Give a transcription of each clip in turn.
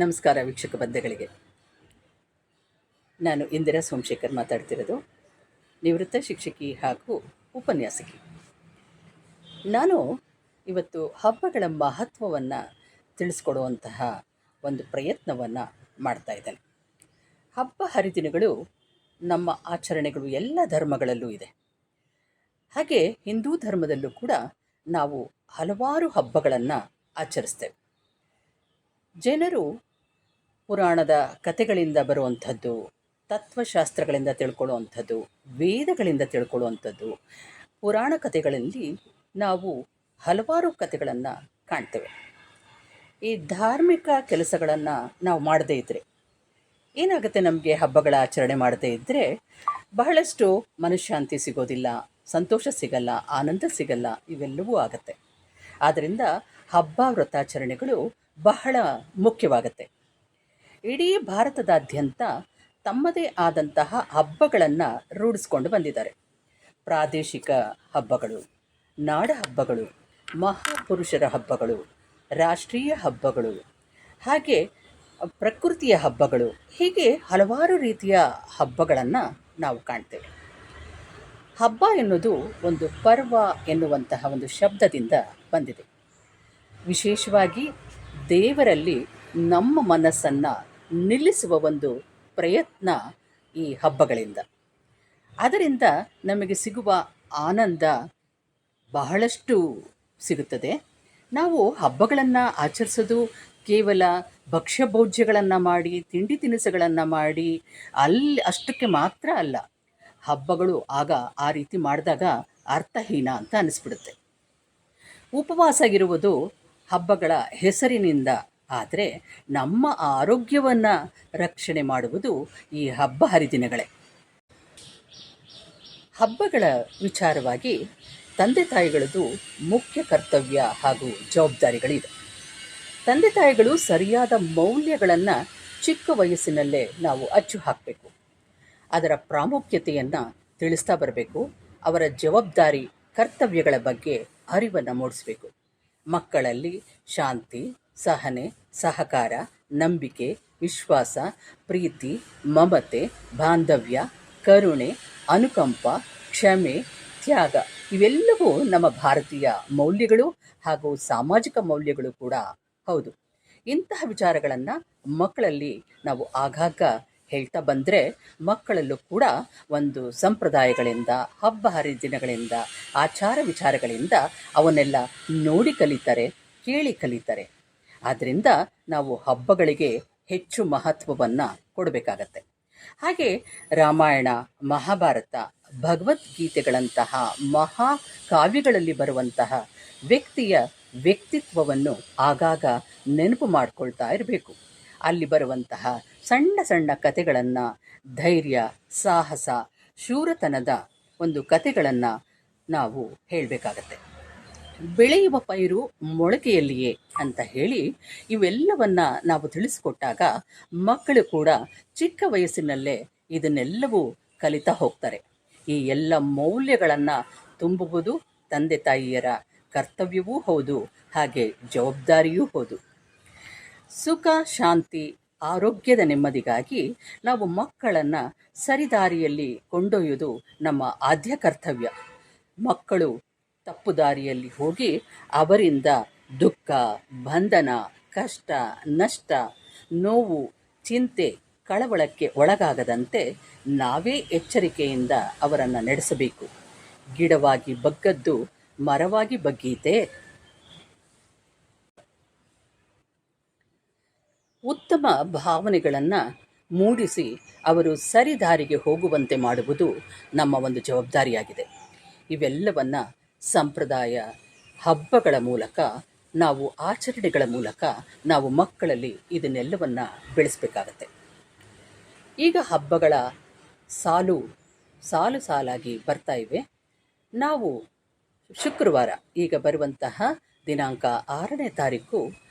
ನಮಸ್ಕಾರ ವೀಕ್ಷಕ ಬಂಧುಗಳಿಗೆ. ನಾನು ಇಂದಿರಾ ಸೋಮಶೇಖರ್ ಮಾತಾಡ್ತಿರೋದು, ನಿವೃತ್ತ ಶಿಕ್ಷಕಿ ಹಾಗೂ ಉಪನ್ಯಾಸಕಿ. ನಾನು ಇವತ್ತು ಹಬ್ಬಗಳ ಮಹತ್ವವನ್ನು ತಿಳಿಸ್ಕೊಡುವಂತಹ ಒಂದು ಪ್ರಯತ್ನವನ್ನು ಮಾಡ್ತಾ ಇದ್ದೇನೆ. ಹಬ್ಬ ಹರಿದಿನಗಳು ನಮ್ಮ ಆಚರಣೆಗಳು ಎಲ್ಲ ಧರ್ಮಗಳಲ್ಲೂ ಇದೆ. ಹಾಗೆ ಹಿಂದೂ ಧರ್ಮದಲ್ಲೂ ಕೂಡ ನಾವು ಹಲವಾರು ಹಬ್ಬಗಳನ್ನು ಆಚರಿಸ್ತೇವೆ. ಜನರು ಪುರಾಣದ ಕಥೆಗಳಿಂದ ಬರುವಂಥದ್ದು, ತತ್ವಶಾಸ್ತ್ರಗಳಿಂದ ತಿಳ್ಕೊಳ್ಳುವಂಥದ್ದು, ವೇದಗಳಿಂದ ತಿಳ್ಕೊಳ್ಳುವಂಥದ್ದು, ಪುರಾಣ ಕಥೆಗಳಲ್ಲಿ ನಾವು ಹಲವಾರು ಕಥೆಗಳನ್ನು ಕಾಣ್ತೇವೆ. ಈ ಧಾರ್ಮಿಕ ಕೆಲಸಗಳನ್ನು ನಾವು ಮಾಡದೇ ಇದ್ದರೆ ಏನಾಗುತ್ತೆ, ನಮಗೆ ಹಬ್ಬಗಳ ಆಚರಣೆ ಮಾಡದೇ ಇದ್ದರೆ ಬಹಳಷ್ಟು ಮನಃಶಾಂತಿ ಸಿಗೋದಿಲ್ಲ, ಸಂತೋಷ ಸಿಗಲ್ಲ, ಆನಂದ ಸಿಗಲ್ಲ, ಇವೆಲ್ಲವೂ ಆಗುತ್ತೆ. ಆದ್ದರಿಂದ ಹಬ್ಬ ವ್ರತಾಚರಣೆಗಳು ಬಹಳ ಮುಖ್ಯವಾಗುತ್ತೆ. ಇಡೀ ಭಾರತದಾದ್ಯಂತ ತಮ್ಮದೇ ಆದಂತಹ ಹಬ್ಬಗಳನ್ನು ರೂಢಿಸ್ಕೊಂಡು ಬಂದಿದ್ದಾರೆ. ಪ್ರಾದೇಶಿಕ ಹಬ್ಬಗಳು, ನಾಡ ಹಬ್ಬಗಳು, ಮಹಾಪುರುಷರ ಹಬ್ಬಗಳು, ರಾಷ್ಟ್ರೀಯ ಹಬ್ಬಗಳು, ಹಾಗೆ ಪ್ರಕೃತಿಯ ಹಬ್ಬಗಳು, ಹೀಗೆ ಹಲವಾರು ರೀತಿಯ ಹಬ್ಬಗಳನ್ನು ನಾವು ಕಾಣ್ತೇವೆ. ಹಬ್ಬ ಎನ್ನುವುದು ಒಂದು ಪರ್ವ ಎನ್ನುವಂತಹ ಒಂದು ಶಬ್ದದಿಂದ ಬಂದಿದೆ. ವಿಶೇಷವಾಗಿ ದೇವರಲ್ಲಿ ನಮ್ಮ ಮನಸ್ಸನ್ನು ನಿಲ್ಲಿಸುವ ಒಂದು ಪ್ರಯತ್ನ ಈ ಹಬ್ಬಗಳಿಂದ. ಅದರಿಂದ ನಮಗೆ ಸಿಗುವ ಆನಂದ ಬಹಳಷ್ಟು ಸಿಗುತ್ತದೆ. ನಾವು ಹಬ್ಬಗಳನ್ನು ಆಚರಿಸೋದು ಕೇವಲ ಭಕ್ಷ್ಯ ಭೋಜ್ಯಗಳನ್ನು ಮಾಡಿ, ತಿಂಡಿ ತಿನಿಸುಗಳನ್ನು ಮಾಡಿ ಅಷ್ಟಕ್ಕೆ ಮಾತ್ರ ಅಲ್ಲ. ಹಬ್ಬಗಳು ಆಗ ಆ ರೀತಿ ಮಾಡಿದಾಗ ಅರ್ಥಹೀನ ಅಂತ ಅನಿಸ್ಬಿಡುತ್ತೆ. ಉಪವಾಸ ಇರುವುದು ಹಬ್ಬಗಳ ಹೆಸರಿನಿಂದ, ಆದರೆ ನಮ್ಮ ಆರೋಗ್ಯವನ್ನು ರಕ್ಷಣೆ ಮಾಡುವುದು ಈ ಹಬ್ಬ ಹರಿದಿನಗಳೇ. ಹಬ್ಬಗಳ ವಿಚಾರವಾಗಿ ತಂದೆ ತಾಯಿಗಳದ್ದು ಮುಖ್ಯ ಕರ್ತವ್ಯ ಹಾಗೂ ಜವಾಬ್ದಾರಿಗಳಿದೆ. ತಂದೆ ತಾಯಿಗಳು ಸರಿಯಾದ ಮೌಲ್ಯಗಳನ್ನು ಚಿಕ್ಕ ವಯಸ್ಸಿನಲ್ಲೇ ನಾವು ಅಚ್ಚು ಹಾಕಬೇಕು. ಅದರ ಪ್ರಾಮುಖ್ಯತೆಯನ್ನು ತಿಳಿಸ್ತಾ ಬರಬೇಕು. ಅವರ ಜವಾಬ್ದಾರಿ ಕರ್ತವ್ಯಗಳ ಬಗ್ಗೆ ಅರಿವನ್ನು ಮೂಡಿಸಬೇಕು. ಮಕ್ಕಳಲ್ಲಿ ಶಾಂತಿ, ಸಹನೆ, ಸಹಕಾರ, ನಂಬಿಕೆ, ವಿಶ್ವಾಸ, ಪ್ರೀತಿ, ಮಮತೆ, ಬಾಂಧವ್ಯ, ಕರುಣೆ, ಅನುಕಂಪ, ಕ್ಷಮೆ, ತ್ಯಾಗ, ಇವೆಲ್ಲವೂ ನಮ್ಮ ಭಾರತೀಯ ಮೌಲ್ಯಗಳು ಹಾಗೂ ಸಾಮಾಜಿಕ ಮೌಲ್ಯಗಳು ಕೂಡ ಹೌದು. ಇಂತಹ ವಿಚಾರಗಳನ್ನು ಮಕ್ಕಳಲ್ಲಿ ನಾವು ಆಗಾಗ ಹೇಳ್ತಾ ಬಂದರೆ ಮಕ್ಕಳಲ್ಲೂ ಕೂಡ ಒಂದು ಸಂಪ್ರದಾಯಗಳಿಂದ, ಹಬ್ಬ ಹರಿದಿನಗಳಿಂದ, ಆಚಾರ ವಿಚಾರಗಳಿಂದ ಅವನ್ನೆಲ್ಲ ನೋಡಿ ಕಲಿತಾರೆ, ಕೇಳಿ ಕಲಿತಾರೆ. ಆದ್ದರಿಂದ ನಾವು ಹಬ್ಬಗಳಿಗೆ ಹೆಚ್ಚು ಮಹತ್ವವನ್ನು ಕೊಡಬೇಕಾಗತ್ತೆ. ಹಾಗೆ ರಾಮಾಯಣ, ಮಹಾಭಾರತ, ಭಗವದ್ಗೀತೆಗಳಂತಹ ಮಹಾ ಕಾವ್ಯಗಳಲ್ಲಿ ಬರುವಂತಹ ವ್ಯಕ್ತಿಯ ವ್ಯಕ್ತಿತ್ವವನ್ನು ಆಗಾಗ ನೆನಪು ಮಾಡಿಕೊಳ್ತಾ ಇರಬೇಕು. ಅಲ್ಲಿ ಬರುವಂತಹ ಸಣ್ಣ ಸಣ್ಣ ಕಥೆಗಳನ್ನು, ಧೈರ್ಯ, ಸಾಹಸ, ಶೂರತನದ ಒಂದು ಕಥೆಗಳನ್ನು ನಾವು ಹೇಳಬೇಕಾಗತ್ತೆ. ಬೆಳೆಯುವ ಪೈರು ಮೊಳಕೆಯಲ್ಲಿಯೇ ಅಂತ ಹೇಳಿ ಇವೆಲ್ಲವನ್ನು ನಾವು ತಿಳಿಸ್ಕೊಟ್ಟಾಗ ಮಕ್ಕಳು ಕೂಡ ಚಿಕ್ಕ ವಯಸ್ಸಿನಲ್ಲೇ ಇದನ್ನೆಲ್ಲವೂ ಕಲಿತಾ ಹೋಗ್ತಾರೆ. ಈ ಎಲ್ಲ ಮೌಲ್ಯಗಳನ್ನು ತುಂಬುವುದು ತಂದೆ ತಾಯಿಯರ ಕರ್ತವ್ಯವೂ ಹೌದು, ಹಾಗೆ ಜವಾಬ್ದಾರಿಯೂ ಹೌದು. ಸುಖ, ಶಾಂತಿ, ಆರೋಗ್ಯದ ನೆಮ್ಮದಿಗಾಗಿ ನಾವು ಮಕ್ಕಳನ್ನು ಸರಿದಾರಿಯಲ್ಲಿ ಕೊಂಡೊಯ್ಯುವುದು ನಮ್ಮ ಆದ್ಯ ಕರ್ತವ್ಯ. ಮಕ್ಕಳು ತಪ್ಪು ದಾರಿಯಲ್ಲಿ ಹೋಗಿ ಅವರಿಂದ ದುಃಖ, ಬಂಧನ, ಕಷ್ಟ, ನಷ್ಟ, ನೋವು, ಚಿಂತೆ, ಕಳವಳಕ್ಕೆ ಒಳಗಾಗದಂತೆ ನಾವೇ ಎಚ್ಚರಿಕೆಯಿಂದ ಅವರನ್ನು ನಡೆಸಬೇಕು. ಗಿಡವಾಗಿ ಬಗ್ಗದ್ದು ಮರವಾಗಿ ಬಗ್ಗೀತೆ. ಉತ್ತಮ ಭಾವನೆಗಳನ್ನು ಮೂಡಿಸಿ ಅವರು ಸರಿದಾರಿಗೆ ಹೋಗುವಂತೆ ಮಾಡುವುದು ನಮ್ಮ ಒಂದು ಜವಾಬ್ದಾರಿಯಾಗಿದೆ. ಇವೆಲ್ಲವನ್ನು ಸಂಪ್ರದಾಯ, ಹಬ್ಬಗಳ ಮೂಲಕ, ನಾವು ಆಚರಣೆಗಳ ಮೂಲಕ ನಾವು ಮಕ್ಕಳಲ್ಲಿ ಇದನ್ನೆಲ್ಲವನ್ನು ಬೆಳೆಸಬೇಕಾಗತ್ತೆ. ಈಗ ಹಬ್ಬಗಳ ಸಾಲು ಸಾಲಾಗಿ ಬರ್ತಾ ಇವೆ. ನಾವು ಶುಕ್ರವಾರ, ಈಗ ಬರುವಂತಹ ದಿನಾಂಕ 6ನೇ ತಾರೀಕು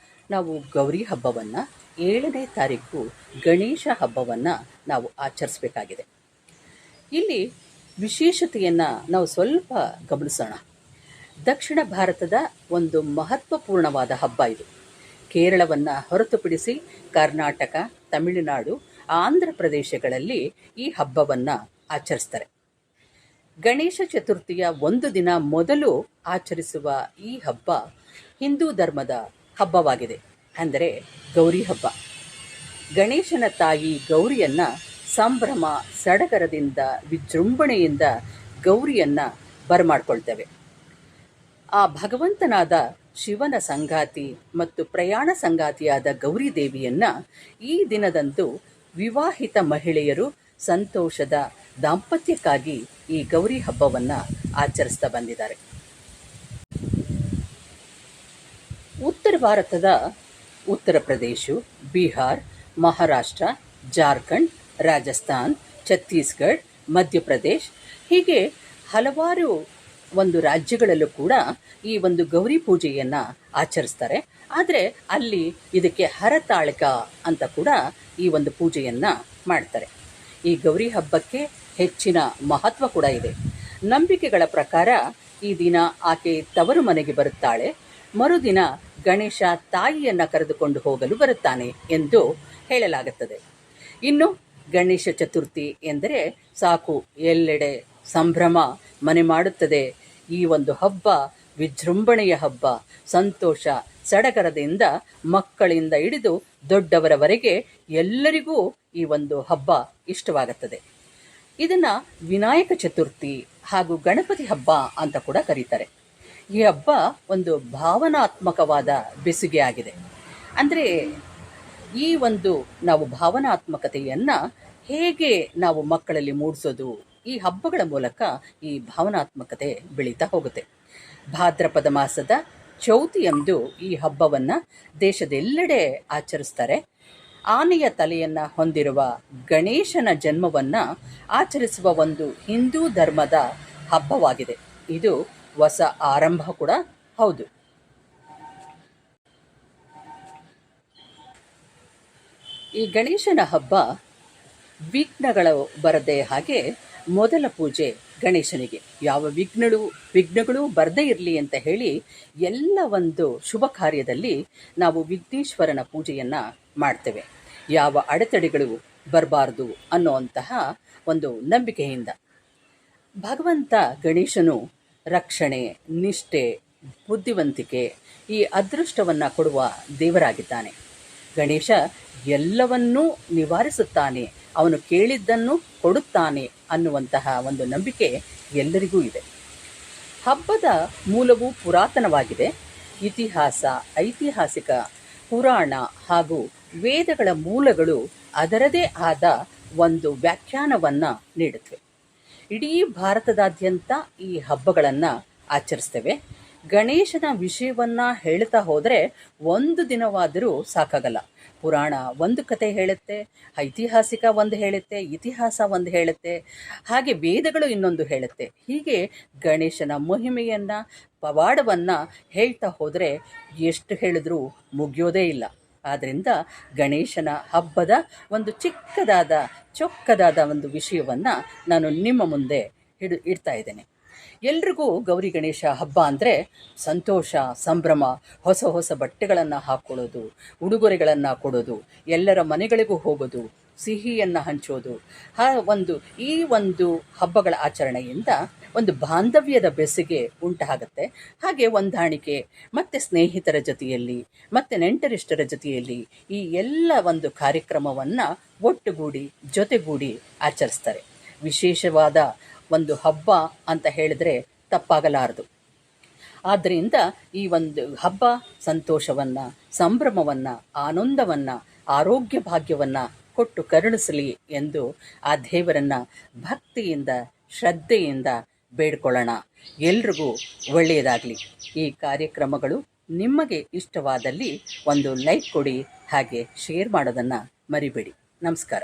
ನಾವು ಗೌರಿ ಹಬ್ಬವನ್ನು, 7ನೇ ತಾರೀಕು ಗಣೇಶ ಹಬ್ಬವನ್ನು ನಾವು ಆಚರಿಸಬೇಕಾಗಿದೆ. ಇಲ್ಲಿ ವಿಶೇಷತೆಯನ್ನು ನಾವು ಸ್ವಲ್ಪ ಗಮನಿಸೋಣ. ದಕ್ಷಿಣ ಭಾರತದ ಒಂದು ಮಹತ್ವಪೂರ್ಣವಾದ ಹಬ್ಬ ಇದು. ಕೇರಳವನ್ನು ಹೊರತುಪಡಿಸಿ ಕರ್ನಾಟಕ, ತಮಿಳುನಾಡು, ಆಂಧ್ರ ಪ್ರದೇಶಗಳಲ್ಲಿ ಈ ಹಬ್ಬವನ್ನು ಆಚರಿಸ್ತಾರೆ. ಗಣೇಶ ಚತುರ್ಥಿಯ ಒಂದು ದಿನ ಮೊದಲು ಆಚರಿಸುವ ಈ ಹಬ್ಬ ಹಿಂದೂ ಧರ್ಮದ ಹಬ್ಬವಾಗಿದೆ, ಅಂದರೆ ಗೌರಿ ಹಬ್ಬ. ಗಣೇಶನ ತಾಯಿ ಗೌರಿಯನ್ನು ಸಂಭ್ರಮ ಸಡಗರದಿಂದ ವಿಜೃಂಭಣೆಯಿಂದ ಗೌರಿಯನ್ನು ಬರಮಾಡ್ಕೊಳ್ತೇವೆ. ಆ ಭಗವಂತನಾದ ಶಿವನ ಸಂಗಾತಿ ಮತ್ತು ಪ್ರಯಾಣ ಸಂಗಾತಿಯಾದ ಗೌರಿ ದೇವಿಯನ್ನು ಈ ದಿನದಂದು ವಿವಾಹಿತ ಮಹಿಳೆಯರು ಸಂತೋಷದ ದಾಂಪತ್ಯಕ್ಕಾಗಿ ಈ ಗೌರಿ ಹಬ್ಬವನ್ನು ಆಚರಿಸ್ತಾ ಬಂದಿದ್ದಾರೆ. ಉತ್ತರ ಭಾರತದ ಉತ್ತರ ಪ್ರದೇಶ, ಬಿಹಾರ್, ಮಹಾರಾಷ್ಟ್ರ, ಜಾರ್ಖಂಡ್, ರಾಜಸ್ಥಾನ್, ಛತ್ತೀಸ್ಗಢ, ಮಧ್ಯಪ್ರದೇಶ್ ಹೀಗೆ ಹಲವಾರು ರಾಜ್ಯಗಳಲ್ಲೂ ಕೂಡ ಈ ಗೌರಿ ಪೂಜೆಯನ್ನು ಆಚರಿಸ್ತಾರೆ. ಆದರೆ ಅಲ್ಲಿ ಇದಕ್ಕೆ ಹರತಾಳಿಕ ಅಂತ ಕೂಡ ಈ ಪೂಜೆಯನ್ನು ಮಾಡ್ತಾರೆ. ಈ ಗೌರಿ ಹಬ್ಬಕ್ಕೆ ಹೆಚ್ಚಿನ ಮಹತ್ವ ಕೂಡ ಇದೆ. ನಂಬಿಕೆಗಳ ಪ್ರಕಾರ ಈ ದಿನ ಆಕೆ ತವರು ಮನೆಗೆ ಬರುತ್ತಾಳೆ, ಮರುದಿನ ಗಣೇಶ ತಾಯಿಯನ್ನು ಕರೆದುಕೊಂಡು ಹೋಗಲು ಬರುತ್ತಾನೆ ಎಂದು ಹೇಳಲಾಗುತ್ತದೆ. ಇನ್ನು ಗಣೇಶ ಚತುರ್ಥಿ ಎಂದರೆ ಸಾಕು, ಎಲ್ಲೆಡೆ ಸಂಭ್ರಮ ಮನೆ ಮಾಡುತ್ತದೆ. ಈ ಹಬ್ಬ ವಿಜೃಂಭಣೆಯ ಹಬ್ಬ. ಸಂತೋಷ ಸಡಗರದಿಂದ ಮಕ್ಕಳಿಂದ ಹಿಡಿದು ದೊಡ್ಡವರವರೆಗೆ ಎಲ್ಲರಿಗೂ ಈ ಹಬ್ಬ ಇಷ್ಟವಾಗುತ್ತದೆ. ಇದನ್ನು ವಿನಾಯಕ ಚತುರ್ಥಿ ಹಾಗೂ ಗಣಪತಿ ಹಬ್ಬ ಅಂತ ಕೂಡ ಕರೀತಾರೆ. ಈ ಹಬ್ಬ ಭಾವನಾತ್ಮಕವಾದ ಬೆಸುಗೆ ಆಗಿದೆ. ಅಂದರೆ ಈ ನಾವು ಭಾವನಾತ್ಮಕತೆಯನ್ನು ಹೇಗೆ ನಾವು ಮಕ್ಕಳಲ್ಲಿ ಮೂಡಿಸೋದು, ಈ ಹಬ್ಬಗಳ ಮೂಲಕ ಈ ಭಾವನಾತ್ಮಕತೆ ಬೆಳೀತಾ ಹೋಗುತ್ತೆ. ಭಾದ್ರಪದ ಮಾಸದ ಚೌತಿಯಂದು ಈ ಹಬ್ಬವನ್ನು ದೇಶದೆಲ್ಲೆಡೆ ಆಚರಿಸ್ತಾರೆ. ಆನೆಯ ತಲೆಯನ್ನು ಹೊಂದಿರುವ ಗಣೇಶನ ಜನ್ಮವನ್ನು ಆಚರಿಸುವ ಹಿಂದೂ ಧರ್ಮದ ಹಬ್ಬವಾಗಿದೆ. ಇದು ಹೊಸ ಆರಂಭ ಕೂಡ ಹೌದು. ಈ ಗಣೇಶನ ಹಬ್ಬ ವಿಘ್ನಗಳು ಬರದೆ ಹಾಗೆ ಮೊದಲ ಪೂಜೆ ಗಣೇಶನಿಗೆ. ಯಾವ ವಿಘ್ನಗಳು ಬರದೇ ಇರಲಿ ಅಂತ ಹೇಳಿ ಎಲ್ಲ ಶುಭ ಕಾರ್ಯದಲ್ಲಿ ನಾವು ವಿಘ್ನೇಶ್ವರನ ಪೂಜೆಯನ್ನು ಮಾಡ್ತೇವೆ. ಯಾವ ಅಡೆತಡೆಗಳು ಬರಬಾರ್ದು ಅನ್ನುವಂತಹ ನಂಬಿಕೆಯಿಂದ ಭಗವಂತ ಗಣೇಶನು ರಕ್ಷಣೆ, ನಿಷ್ಠೆ, ಬುದ್ಧಿವಂತಿಕೆ, ಈ ಅದೃಷ್ಟವನ್ನು ಕೊಡುವ ದೇವರಾಗಿದ್ದಾನೆ. ಗಣೇಶ ಎಲ್ಲವನ್ನೂ ನಿವಾರಿಸುತ್ತಾನೆ, ಅವನು ಕೇಳಿದ್ದನ್ನು ಕೊಡುತ್ತಾನೆ ಅನ್ನುವಂತಹ ನಂಬಿಕೆ ಎಲ್ಲರಿಗೂ ಇದೆ. ಹಬ್ಬದ ಮೂಲವು ಪುರಾತನವಾಗಿದೆ. ಇತಿಹಾಸ, ಐತಿಹಾಸಿಕ, ಪುರಾಣ ಹಾಗೂ ವೇದಗಳ ಮೂಲಗಳು ಅದರದೇ ಆದ ವ್ಯಾಖ್ಯಾನವನ್ನು ನೀಡುತ್ತವೆ. ಇಡೀ ಭಾರತದಾದ್ಯಂತ ಈ ಹಬ್ಬಗಳನ್ನು ಆಚರಿಸ್ತೇವೆ. ಗಣೇಶನ ವಿಷಯವನ್ನು ಹೇಳ್ತಾ ಹೋದರೆ ಒಂದು ದಿನವಾದರೂ ಸಾಕಾಗಲ್ಲ. ಪುರಾಣ ಒಂದು ಕತೆ ಹೇಳುತ್ತೆ, ಐತಿಹಾಸಿಕ ಒಂದು ಹೇಳುತ್ತೆ, ಇತಿಹಾಸ ಒಂದು ಹೇಳುತ್ತೆ, ಹಾಗೆ ವೇದಗಳು ಇನ್ನೊಂದು ಹೇಳುತ್ತೆ. ಹೀಗೆ ಗಣೇಶನ ಮಹಿಮೆಯನ್ನು, ಪವಾಡವನ್ನು ಹೇಳ್ತಾ ಹೋದರೆ ಎಷ್ಟು ಹೇಳಿದ್ರೂ ಮುಗಿಯೋದೇ ಇಲ್ಲ. ಆದ್ದರಿಂದ ಗಣೇಶನ ಹಬ್ಬದ ಚಿಕ್ಕದಾದ ಚೊಕ್ಕದಾದ ವಿಷಯವನ್ನು ನಾನು ನಿಮ್ಮ ಮುಂದೆ ಇಡ್ತಾ ಇದ್ದೇನೆ. ಎಲ್ರಿಗೂ ಗೌರಿ ಗಣೇಶ ಹಬ್ಬ ಅಂದರೆ ಸಂತೋಷ, ಸಂಭ್ರಮ, ಹೊಸ ಹೊಸ ಬಟ್ಟೆಗಳನ್ನು ಹಾಕ್ಕೊಳ್ಳೋದು, ಉಡುಗೊರೆಗಳನ್ನು ಕೊಡೋದು, ಎಲ್ಲರ ಮನೆಗಳಿಗೂ ಹೋಗೋದು, ಸಿಹಿಯನ್ನು ಹಂಚೋದು. ಈ ಹಬ್ಬಗಳ ಆಚರಣೆಯಿಂದ ಬಾಂಧವ್ಯದ ಬೆಸುಗೆ ಉಂಟಾಗುತ್ತೆ. ಹಾಗೆ ಹೊಂದಾಣಿಕೆ ಮತ್ತು ಸ್ನೇಹಿತರ ಜೊತೆಯಲ್ಲಿ ಮತ್ತು ನೆಂಟರಿಷ್ಟರ ಜೊತೆಯಲ್ಲಿ ಈ ಎಲ್ಲ ಕಾರ್ಯಕ್ರಮವನ್ನು ಒಟ್ಟುಗೂಡಿ ಜೊತೆಗೂಡಿ ಆಚರಿಸ್ತಾರೆ. ವಿಶೇಷವಾದ ಹಬ್ಬ ಅಂತ ಹೇಳಿದ್ರೆ ತಪ್ಪಾಗಲಾರದು. ಆದ್ದರಿಂದ ಈ ಹಬ್ಬ ಸಂತೋಷವನ್ನು, ಸಂಭ್ರಮವನ್ನು, ಆನಂದವನ್ನು, ಆರೋಗ್ಯ ಭಾಗ್ಯವನ್ನು ಕೊಟ್ಟು ಕರುಣಿಸಲಿ ಎಂದು ಆ ದೇವರನ್ನು ಭಕ್ತಿಯಿಂದ, ಶ್ರದ್ಧೆಯಿಂದ ಬೇಡ್ಕೊಳ್ಳೋಣ. ಎಲ್ರಿಗೂ ಒಳ್ಳೆಯದಾಗಲಿ. ಈ ಕಾರ್ಯಕ್ರಮಗಳು ನಿಮಗೆ ಇಷ್ಟವಾದಲ್ಲಿ ಲೈಕ್ ಕೊಡಿ, ಹಾಗೆ ಶೇರ್ ಮಾಡೋದನ್ನು ಮರಿಬೇಡಿ. ನಮಸ್ಕಾರ.